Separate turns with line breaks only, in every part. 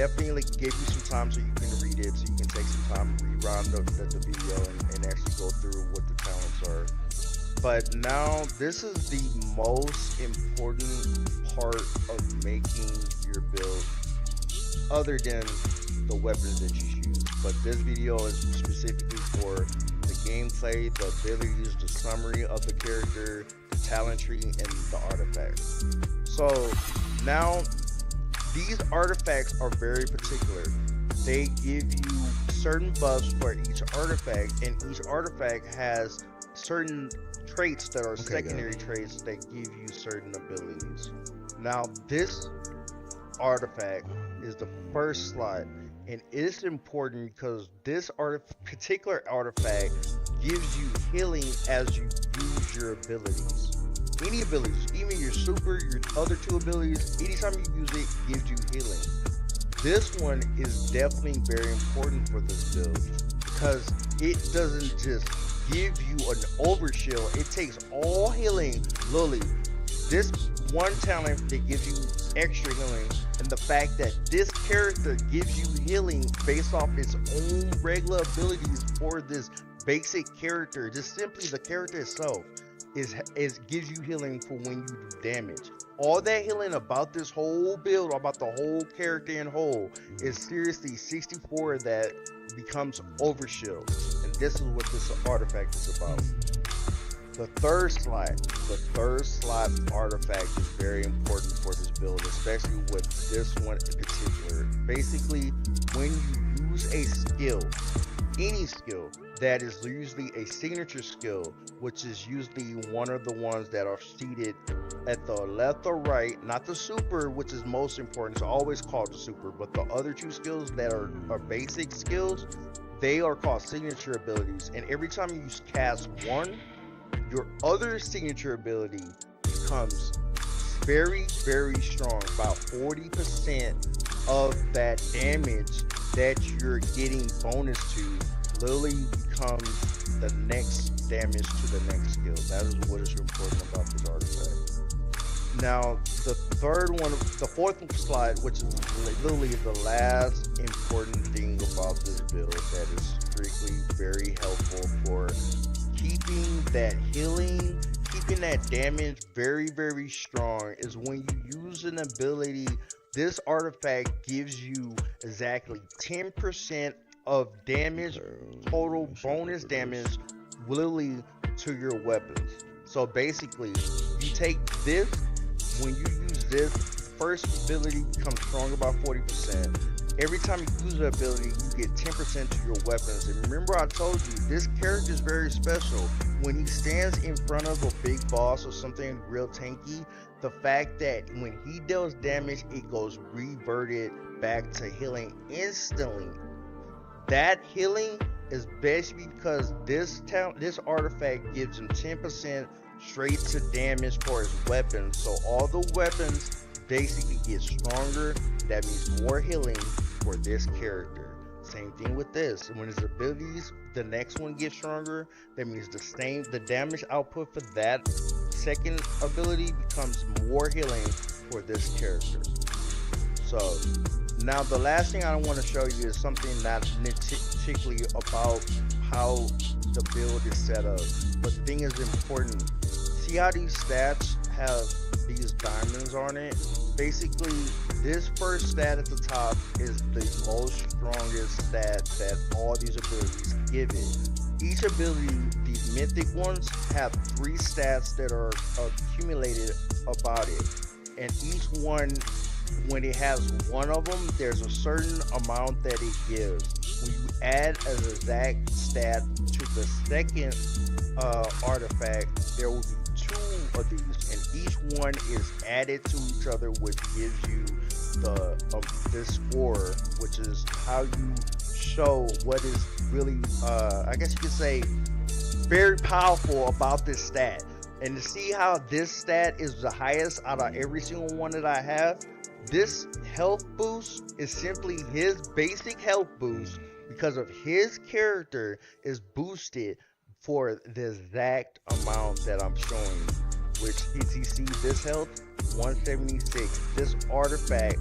definitely give you some time so you can read it, so you can take some time to rewind the video and actually go through what the talents are. But now this is the most important part of making your build, other than the weapons that you use. But this video is specifically for the gameplay, the abilities, the summary of the character, the talent tree, and the artifacts. So now these artifacts are very particular. They give you certain buffs for each artifact, and each artifact has certain traits that are secondary traits that give you certain abilities. Now this artifact is the first slot, and it's important because this particular artifact gives you healing as you use your abilities. Any abilities, even your super, your other two abilities, anytime you use it, gives you healing. This one is definitely very important for this build because it doesn't just give you an overshield, it takes all healing. Literally, this one talent that gives you extra healing, and the fact that this character gives you healing based off its own regular abilities for this basic character, just simply the character itself is gives you healing for when you do damage. All that healing about this whole build, about the whole character in whole, is seriously 64 that becomes overshield, and this is what this artifact is about. The third slot artifact is very important for this build, especially with this one in particular. Basically, when you use a skill, any skill that is usually a signature skill, which is usually one of the ones that are seated at the left or right, not the super, which is most important, it's always called the super, but the other two skills that are basic skills, they are called signature abilities. And every time you cast one, your other signature ability becomes very, very strong. About 40% of that damage that you're getting bonus to literally becomes the next damage to the next skill. That is what is important about this artifact. Now, the fourth slot, which is literally the last important thing about this build that is strictly very helpful for keeping that healing, keeping that damage very, very strong, is when you use an ability. This artifact gives you exactly 10% of damage, total bonus damage, literally to your weapons. So basically, you take this, when you use this, first ability becomes stronger by 40%. Every time you use the ability, you get 10% to your weapons. And remember, I told you, this character is very special. When he stands in front of a big boss or something real tanky, the fact that when he deals damage, it goes reverted back to healing instantly. That healing is basically because this artifact gives him 10% straight to damage for his weapons. So all the weapons basically get stronger. That means more healing for this character. Same thing with this. When his abilities, the next one gets stronger, that means the damage output for that second ability becomes more healing for this character. So now the last thing I want to show you is something not particularly about how the build is set up, but the thing is important. See how these stats have these diamonds on it? Basically, this first stat at the top is the most strongest stat that all these abilities give it. Each ability, these mythic ones, have 3 stats that are accumulated about it, and each one, when it has one of them, there's a certain amount that it gives. When you add an exact stat to the second artifact, there will be 2 of these, and each one is added to each other, which gives you this score, which is how you show what is really, I guess you could say, very powerful about this stat. And to see how this stat is the highest out of every single one that I have, this health boost is simply his basic health boost because of his character is boosted for the exact amount that I'm showing you, which is, you see this health 176. This artifact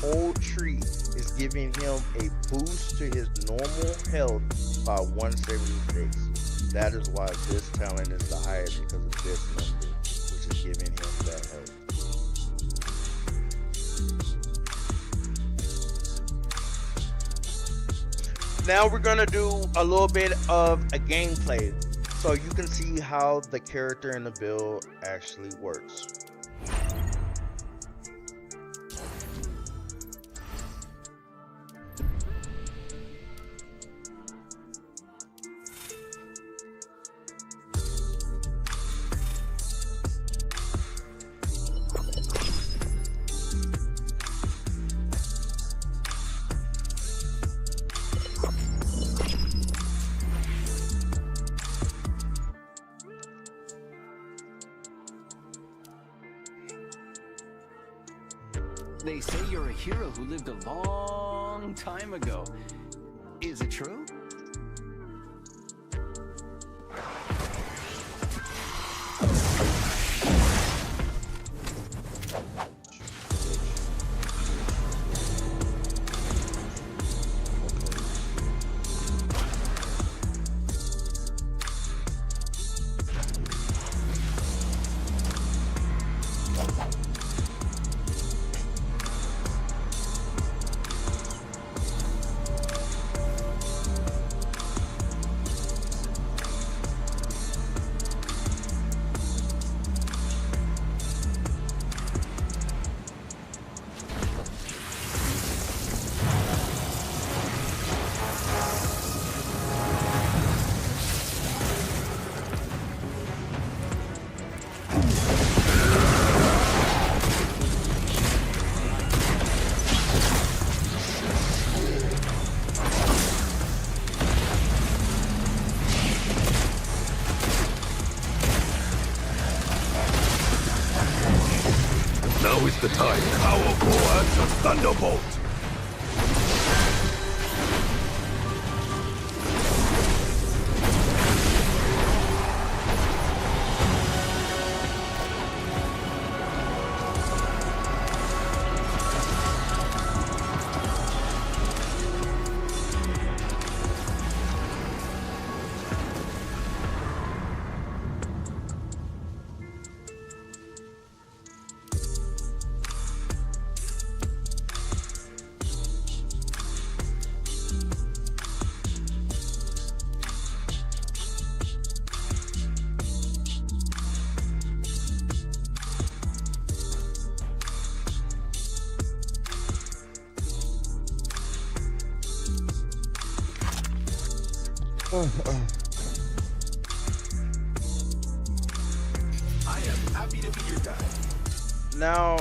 whole tree is giving him a boost to his normal health by 176. That is why this talent is the highest, because of this number, which is giving him that health. Now we're gonna do a little bit of a gameplay, so you can see how the character and the build actually works.
They say you're a hero who lived a long time ago. Is it true?
Now is the time. Powerful as a thunderbolt.
I am happy to be your guide.
Now,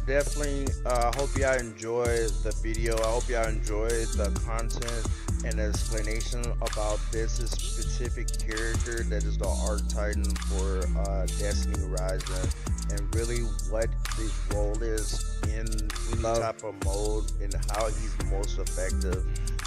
definitely, hope y'all enjoy the video. I hope y'all enjoy the content and the explanation about this specific character that is the Archetype for Destiny Rising, and really what his role is in any type of mode and how he's most effective.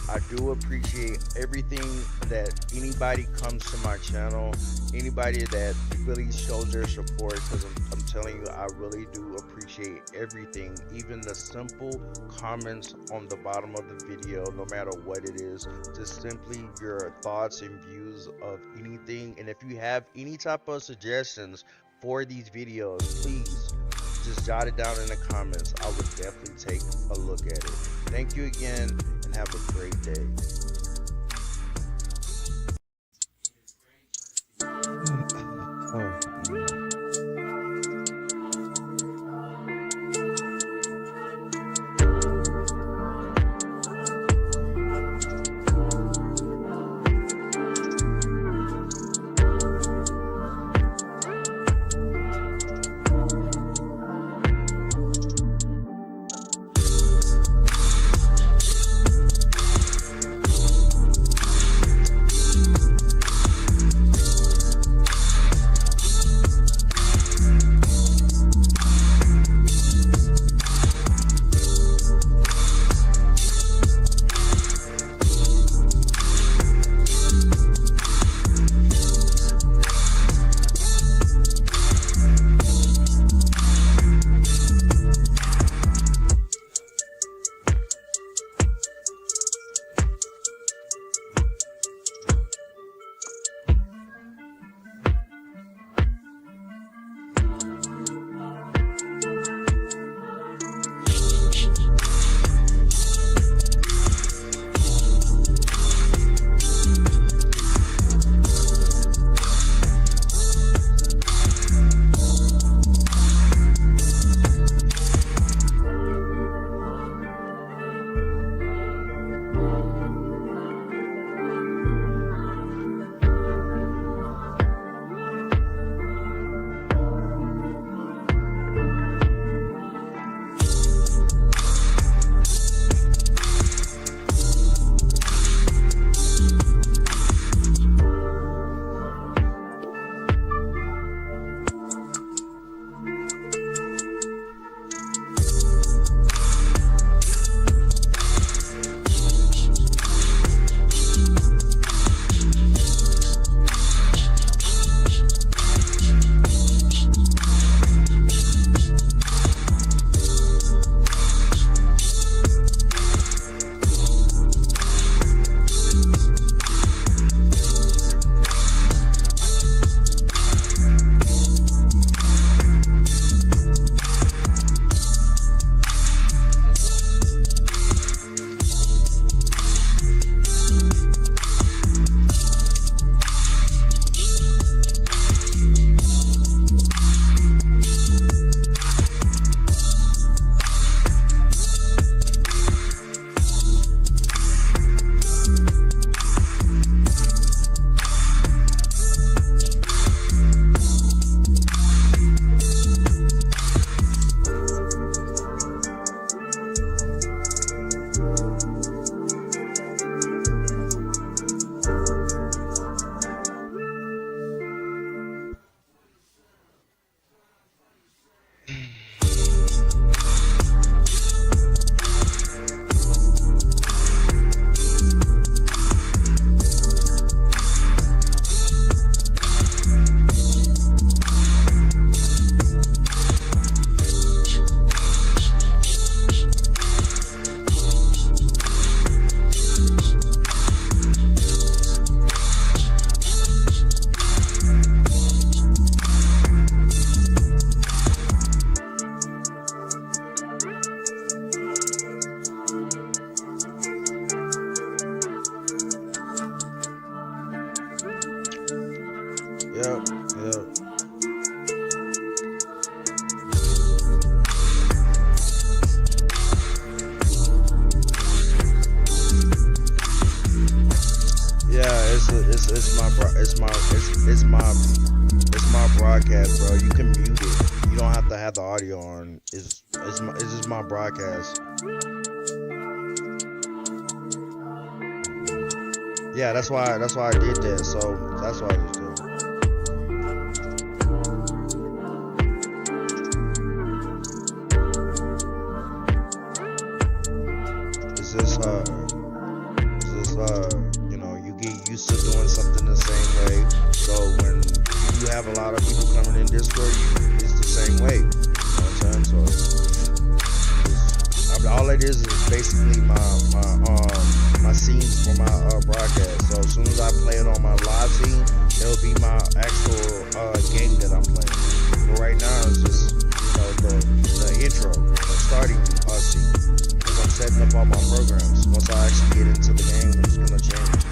I do appreciate everything that anybody comes to my channel, anybody that really shows their support, because I'm telling you, I really do appreciate everything, even the simple comments on the bottom of the video, no matter what it is, just simply your thoughts and views of anything. And if you have any type of suggestions for these videos, please just jot it down in the comments. I would definitely take a look at it. Thank you again, and have a great day. it's my broadcast, bro. You can mute it. You don't have to have the audio on. It's just my broadcast. Yeah, that's why I did that. So that's why I just did. You know, you get used to doing something the same way. So when you have a lot of people coming in Discord, it's the same way. You know what I'm saying? So all it is basically my scenes for my broadcast. So as soon as I play it on my live scene, it'll be my actual game that I'm playing. But right now it's just, you know, the intro, the starting scene. Because I'm setting up all my programs. Once I actually get into the game, it's gonna change.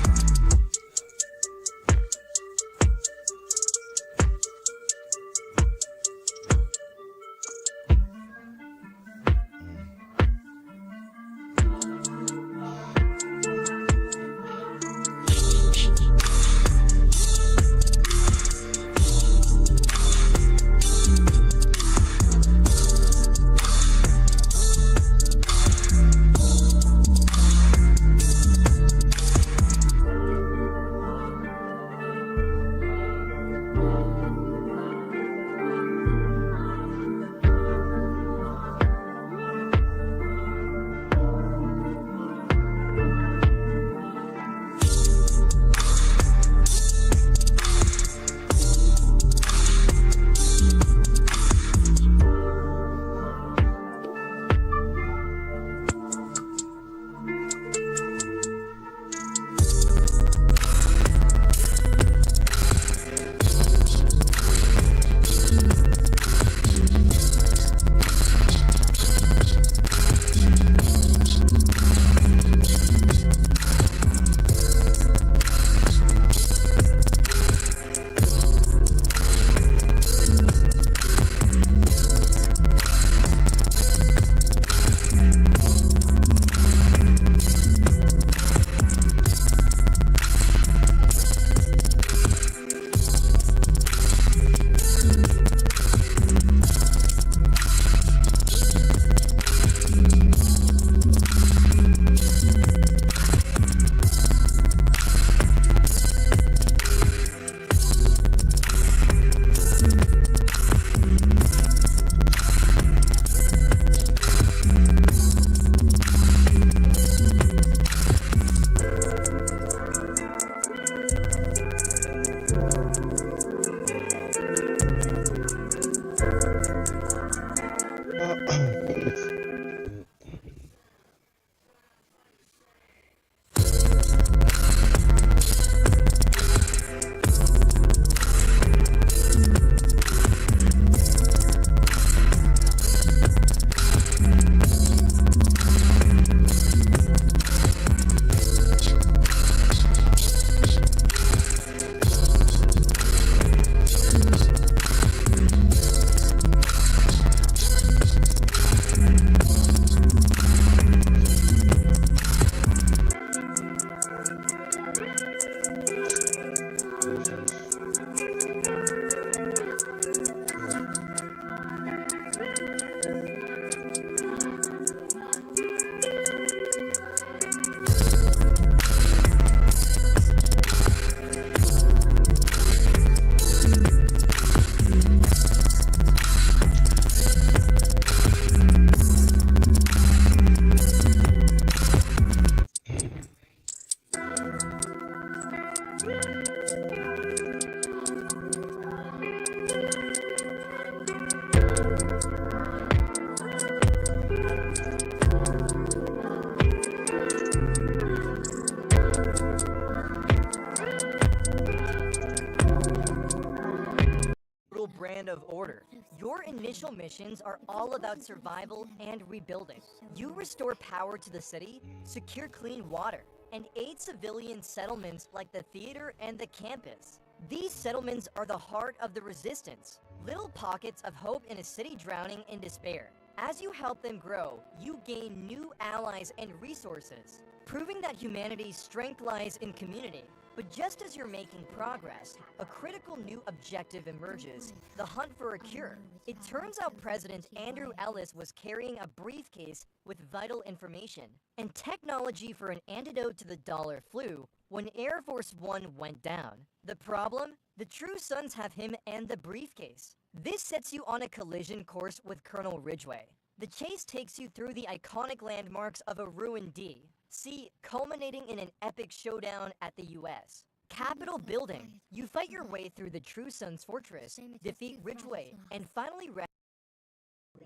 Brand of order. Your initial missions are all about survival and rebuilding. You restore power to the city, secure clean water, and aid civilian settlements like the theater and the campus. These settlements are the heart of the resistance, little pockets of hope in a city drowning in despair. As you help them grow, you gain new allies and resources, proving that humanity's strength lies in community. But just as you're making progress, a critical new objective emerges: the hunt for a cure. It turns out President Andrew Ellis was carrying a briefcase with vital information and technology for an antidote to the dollar flu when Air Force One went down. The problem? The True Sons have him and the briefcase. This sets you on a collision course with Colonel Ridgway. The chase takes you through the iconic landmarks of a ruined D.C., culminating in an epic showdown at the U.S. Capitol building. You fight your way through the True Sons fortress, defeat Ridgway, and finally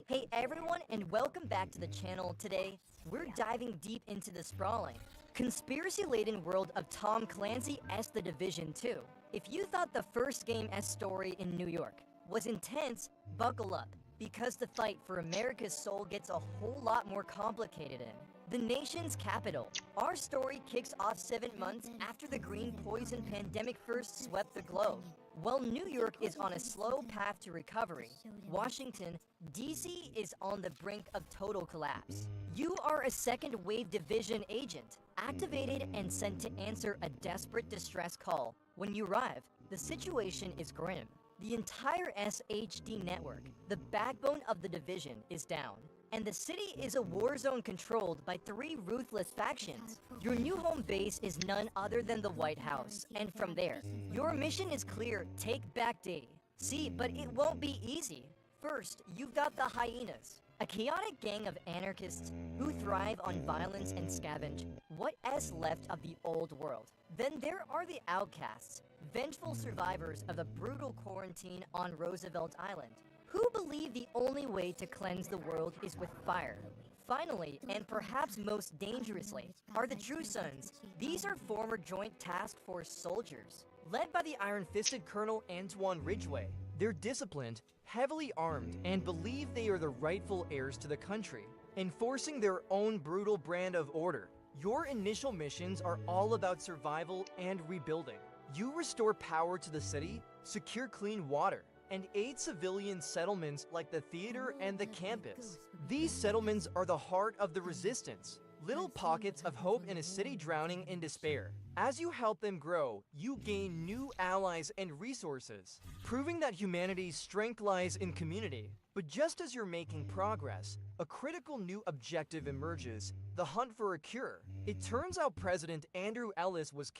Hey everyone, and welcome back to the channel. Today, we're diving deep into the sprawling, conspiracy-laden world of Tom Clancy's The Division 2. If you thought the first game's story in New York was intense, buckle up, because the fight for America's soul gets a whole lot more complicated in the nation's capital. Our story kicks off 7 months after the green poison pandemic first swept the globe. While New York is on a slow path to recovery, Washington, D.C. is on the brink of total collapse. You are a second-wave division agent, activated and sent to answer a desperate distress call. When you arrive, the situation is grim. The entire SHD network, the backbone of the division, is down, and the city is a war zone controlled by 3 ruthless factions. Your new home base is none other than the White House, and from there, your mission is clear: take back D.C., but it won't be easy. First, you've got the Hyenas, a chaotic gang of anarchists who thrive on violence and scavenge what's left of the old world. Then there are the Outcasts, vengeful survivors of the brutal quarantine on Roosevelt Island, who believe the only way to cleanse the world is with fire. Finally, and perhaps most dangerously, are the True Sons. These are former Joint Task Force soldiers, led by the iron-fisted Colonel Antoine Ridgway. They're disciplined, heavily armed, and believe they are the rightful heirs to the country, enforcing their own brutal brand of order. Your initial missions are all about survival and rebuilding. You restore power to the city, secure clean water, and aid civilian settlements like the theater and the campus. These settlements are the heart of the resistance, little pockets of hope in a city drowning in despair. As you help them grow, you gain new allies and resources, proving that humanity's strength lies in community. But just as you're making progress, a critical new objective emerges: the hunt for a cure. It turns out President Andrew Ellis was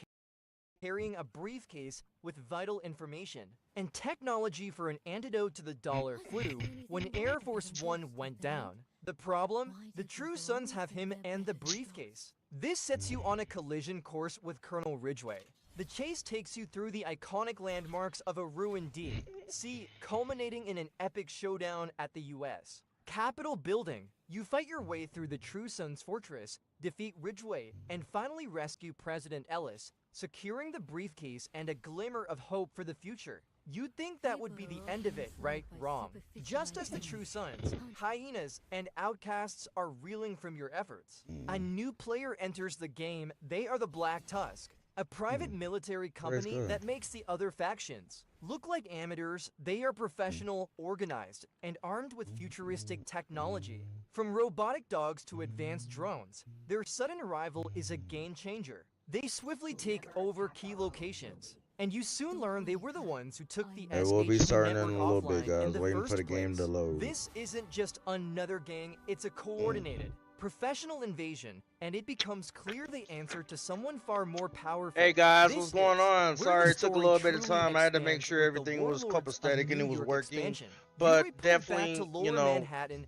carrying a briefcase with vital information and technology for an antidote to the dollar flu when Air Force One went down. The problem? The True Sons have him and the briefcase. This sets you on a collision course with Colonel Ridgway. The chase takes you through the iconic landmarks of a ruined D.C., culminating in an epic showdown at the U.S. Capitol building. You fight your way through the True Sons fortress, defeat Ridgway, and finally rescue President Ellis, securing the briefcase and a glimmer of hope for the future. You'd think that would be the end of it, right? Wrong. Just as the True Sons, Hyenas, and Outcasts are reeling from your efforts, a new player enters the game. They are the Black Tusk, a private military company that makes the other factions look like amateurs. They are professional, organized, and armed with futuristic technology. From robotic dogs to advanced drones, their sudden arrival is a game changer. They swiftly take over key locations, and you soon learn they were the ones who took the SHD
we'll be starting in a
network
little
offline
bit, guys.
in the
Waiting
first
for the game
place.
to load.
This isn't just another gang, it's a coordinated, professional invasion, and it becomes clear they answer to someone far more powerful.
Hey guys,
This
what's going on?
where
Sorry,
the
it took a
story
little bit of
truly
time. I had to make
expands
sure
with the
everything was
warlords of
copacetic and
New
it was
York
working.
expansion.
But
We report back
definitely,
to Lower
you know,
Manhattan.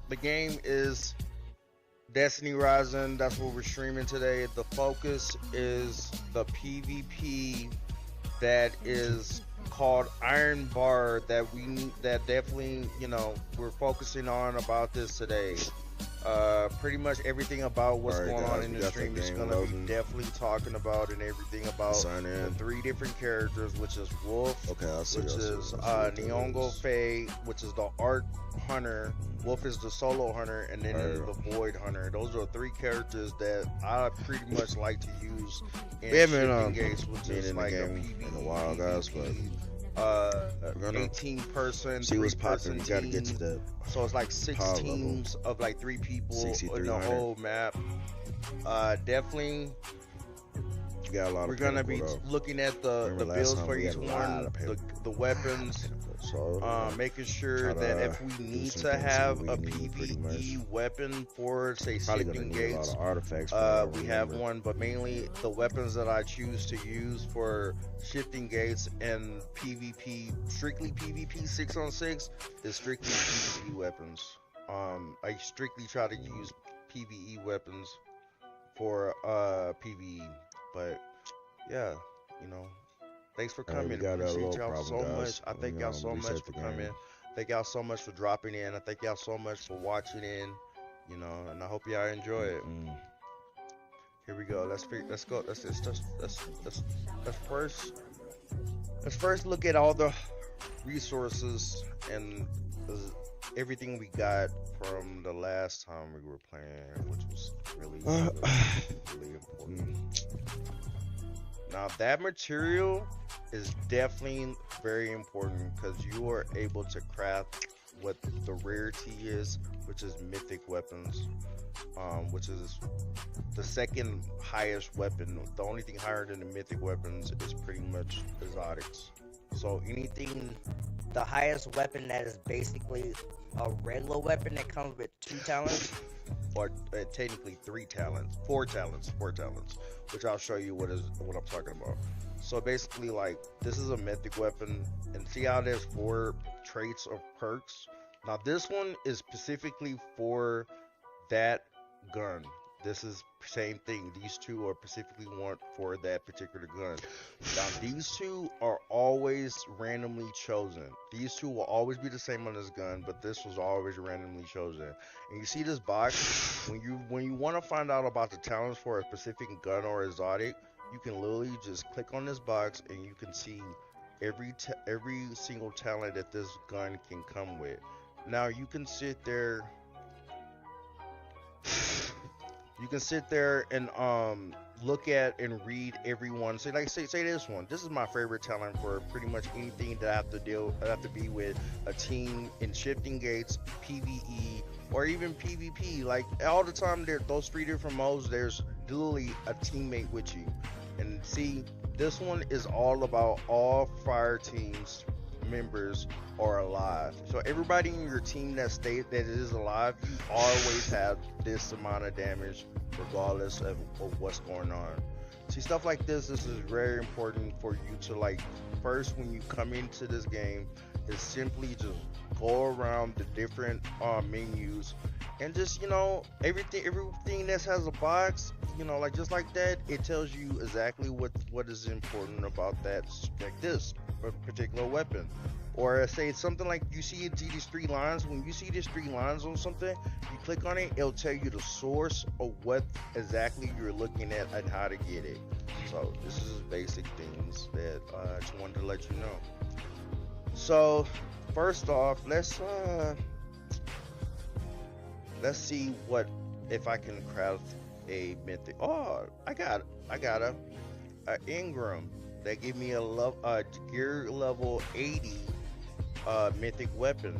the game is Destiny Rising. That's what we're streaming today. The focus is the PvP that is called Iron Bar that we need, that definitely, you know, we're focusing on about this today. Pretty much everything about what's going on in the stream is going to be definitely talking about, and everything about the 3 different characters, which is Wolf, which is Nyong'o Faye, which is the Arc Hunter, Wolf is the solo hunter, and then the Void Hunter. Those are 3 characters that I pretty much like to use in shooting games, which is like a PvE,
in a while, guys, but
18 person,
see what's
3-person
popping. You gotta get to
team.
the
So it's like 6 teams of like 3 people in the
6300.
whole map. Definitely
You got a lot
we're
of
gonna be
pinnacle, though.
looking at the
Remember last
builds
time
for
we had
each
a lot
one,
of
the weapons,
So,
making sure
try to,
that if we
do
need
some
to
things
have
we
a
need pretty
PvE
much.
weapon for, say,
Probably gonna
shifting
need a lot
gates,
of artifacts, but I don't
we have
remember.
one, but mainly the weapons that I choose to use for shifting gates and PvP, strictly PvP 6-on-6, is strictly PvE weapons. I strictly try to use PvE weapons for PvE, but yeah, you know, thanks for
Alright, we
coming.
got a
Appreciate
little
y'all
problem,
so
guys.
much. I thank y'all so much
Reset
for
the
coming.
game.
Thank y'all so much for dropping in. I thank y'all so much for watching in. You know, and I hope y'all enjoy it. Here we go. Let's go. Let's first look at all the resources and everything we got from the last time we were playing, which was really important. Now that material is definitely very important because you are able to craft what the rarity is, which is mythic weapons, which is the second highest weapon. The only thing higher than the mythic weapons is pretty much exotics. So anything,
The highest weapon that is basically a regular weapon that comes with 2 talents.
or technically 4 talents, which I'll show you what I'm talking about. So basically, like, this is a mythic weapon, and see how there's 4 traits of perks. Now this one is specifically for that gun. This is same thing. These 2 are specifically want for that particular gun. Now these 2 are always randomly chosen. These 2 will always be the same on this gun, but this was always randomly chosen. And you see this box, when you want to find out about the talents for a specific gun or exotic, you can literally just click on this box and you can see every single talent that this gun can come with. Now you can sit there and look at and read everyone. Say this one. This is my favorite talent for pretty much anything that I have to be with a team in shifting gates, PvE, or even PvP. Like all the time, those 3 different modes. There's literally a teammate with you. And see, this one is all about all fire teams members are alive. So everybody in your team that is alive, you always have this amount of damage regardless of what's going on. See, stuff like this is very important for you to, like, first when you come into this game, is simply just go around the different menus and just, you know, everything that has a box, you know, like just like that, it tells you exactly what is important about that, like this particular weapon. Or say it's something like you see these 3 lines. When you see these 3 lines on something, you click on it, it'll tell you the source of what exactly you're looking at and how to get it. So this is basic things that I just wanted to let you know. So first off, let's see what if I can craft a mythic. Oh, I got a Ingram that give me a gear level 80 mythic weapon.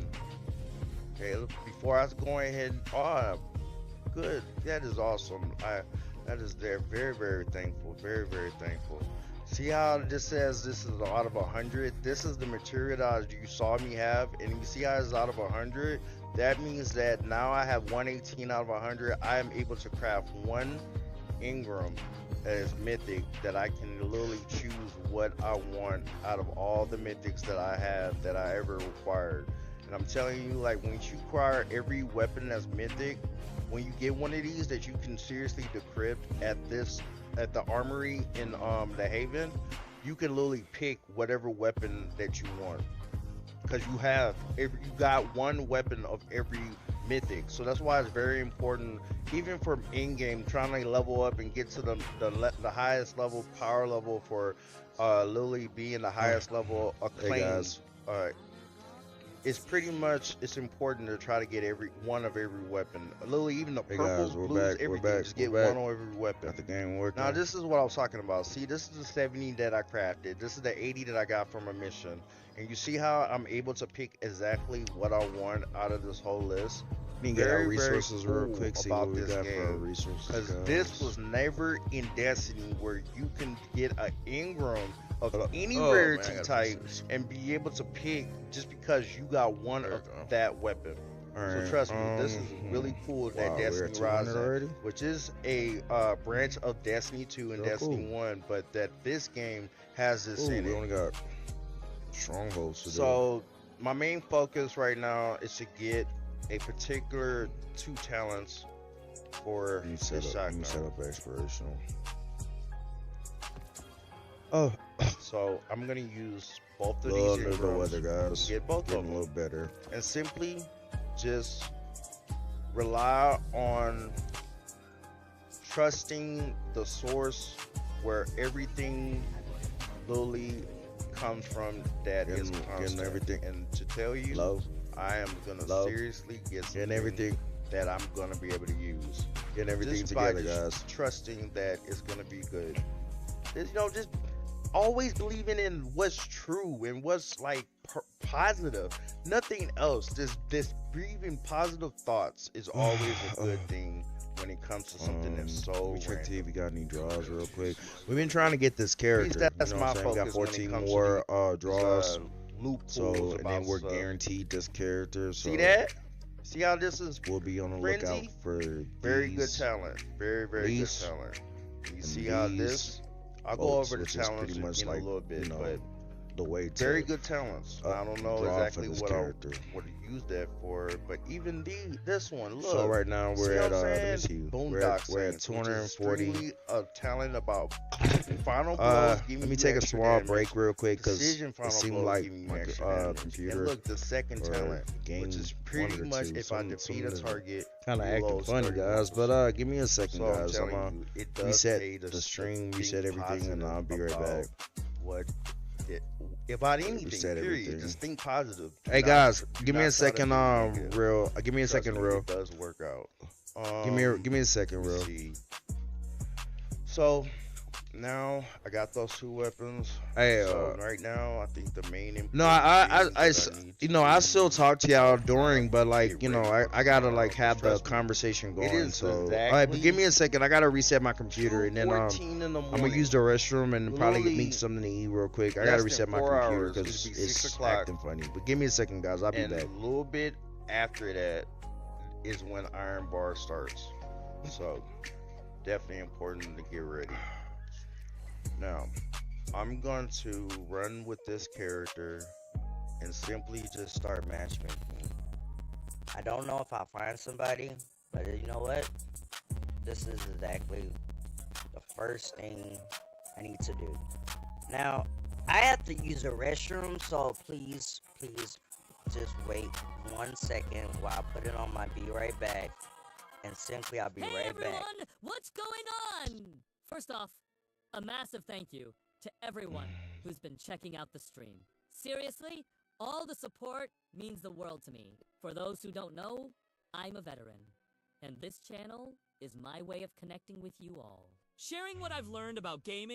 Okay, before I was going ahead, good, that is awesome. That is there, very, very thankful, very, very thankful. See how this says this is out of 100? This is the material that you saw me have, and you see how it's out of 100? That means that now I have 118 out of 100. I am able to craft 1 Ingram that is mythic, that I can literally choose what I want out of all the mythics that I have that I ever required. And I'm telling you, like, when you acquire every weapon that's mythic, when you get one of these that you can seriously decrypt at the armory in the Haven, you can literally pick whatever weapon that you want, because you got 1 weapon of every mythic. So that's why it's very important, even for in-game, trying to level up and get to the highest level, power level for literally being the highest level of claims. It's important to try to get every one of every weapon. Literally, even the purples, blues, everything. Just get 1 on every weapon.
Got the game working.
Now this is what I was talking about. See, this is the 70 that I crafted. This is the 80 that I got from a mission. And you see how I'm able to pick exactly what I want out of this whole list.
We can get our
very, very
resources real
cool
quick. See
about
what we
this
got for our
game.
resources.
Because
guys.
this was never in Destiny where you can get an Ingram of any
Oh,
rarity
man, I gotta
type
fix this.
and be able to pick just because you got one
There we
of
go.
that weapon.
Alright,
So trust me, this is really cool that
wow, we're
Destiny
at 200
Rising,
already?
which is a branch of Destiny 2 and
So
Destiny
cool.
1, but that this game has this
Ooh,
in
we
it.
only got strongholds to do.
So my main focus right now is to get a particular 2 talents for
You
this
set
shotgun.
up explorational. Oh,
So I'm gonna use both of
little
these
under the
Ingrams
weather, guys.
to get both of
Getting a
them,
little better.
and simply just rely on trusting the source where everything literally comes from. That is
Getting
constant.
everything.
And to tell you,
Low,
I am gonna
Low.
seriously get
getting
something
everything,
that I'm gonna be able to use.
getting everything
Just by
together,
just
guys.
trusting that it's gonna be good. Just always believing in what's true and what's like positive. Nothing else. This breathing positive thoughts is always a good thing when it comes to something that's so
Let me check to see
random.
if we got any draws real quick. We've been trying to get this character.
That's
you know
my
what I'm saying? We got
focus when it
14
comes to
more
these,
draws.
Loopholes
So, and then
about
we're
stuff.
guaranteed this character. So
See that? See how this is
we'll be on the lookout
Frenzy?
for
very good
these
talent. Very, very good
these,
talent. You
and
see how
these
this? I'll go
folks,
over the
which is
talents
pretty much
in
like,
a little bit,
you know,
but
the way to
very good talents. I don't know
draw
exactly
for this
what
character.
I would use that for, but even this one, look.
So right now
see
we're
what
at
I'm
let me
saying?
see.
Boondock
We're at
Saints, which is
240.
extremely talent about final blows. Giving
Let me
you
take a
extra
small
damage.
break real quick because
Precision
it
final
seemed
blows
like
giving you
my
extra damage.
computer
And look, the second
or
talent,
game
which is
one
pretty
or
much
two,
if I
some
defeat a
of them
target,
kind of acting
reloads
funny, guys.
31%.
But give me a second,
So I'm
guys. I'm
telling you, it does
reset
pay to
the stream,
think
reset everything, and
positive
I'll be right
about
back.
What about anything,
Reset
period.
everything.
Just think positive. Do
Hey
not
guys,
do
give me
not
a
try to
second,
be negative.
real. Give me a
Trust
second,
me,
real.
it does work out.
Give me a second,
Let me
real.
see. So now I got those 2 weapons.
Hey,
So right now I think the main
no,
important
I still talk to y'all during, but like,
get
you know,
ready for
I gotta
tomorrow.
like have the
Trust me,
conversation
it
going.
is
So, all right, but
exactly
give me a second. I gotta reset my computer, and then
2:14 in the
I'm gonna
morning.
use the restroom and probably
Literally
make something to eat real quick. I
less
gotta
than
reset my
4
computer
hours.
because
It'll be 6
it's
o'clock.
acting funny. But give me a second, guys. I'll be
And
back.
a little bit after that is when Iron Bar starts. So definitely important to get ready. Now, I'm going to run with this character and simply just start matchmaking.
I don't know if I'll find somebody, but you know what? This is exactly the first thing I need to do. Now, I have to use the restroom, so please just wait 1 second while I put it on my be right back. And simply I'll be
Hey
right
everyone,
back.
what's going on? First off, a massive thank you to everyone who's been checking out the stream. Seriously, all the support means the world to me. For those who don't know, I'm a veteran, and this channel is my way of connecting with you all. Sharing what I've learned about gaming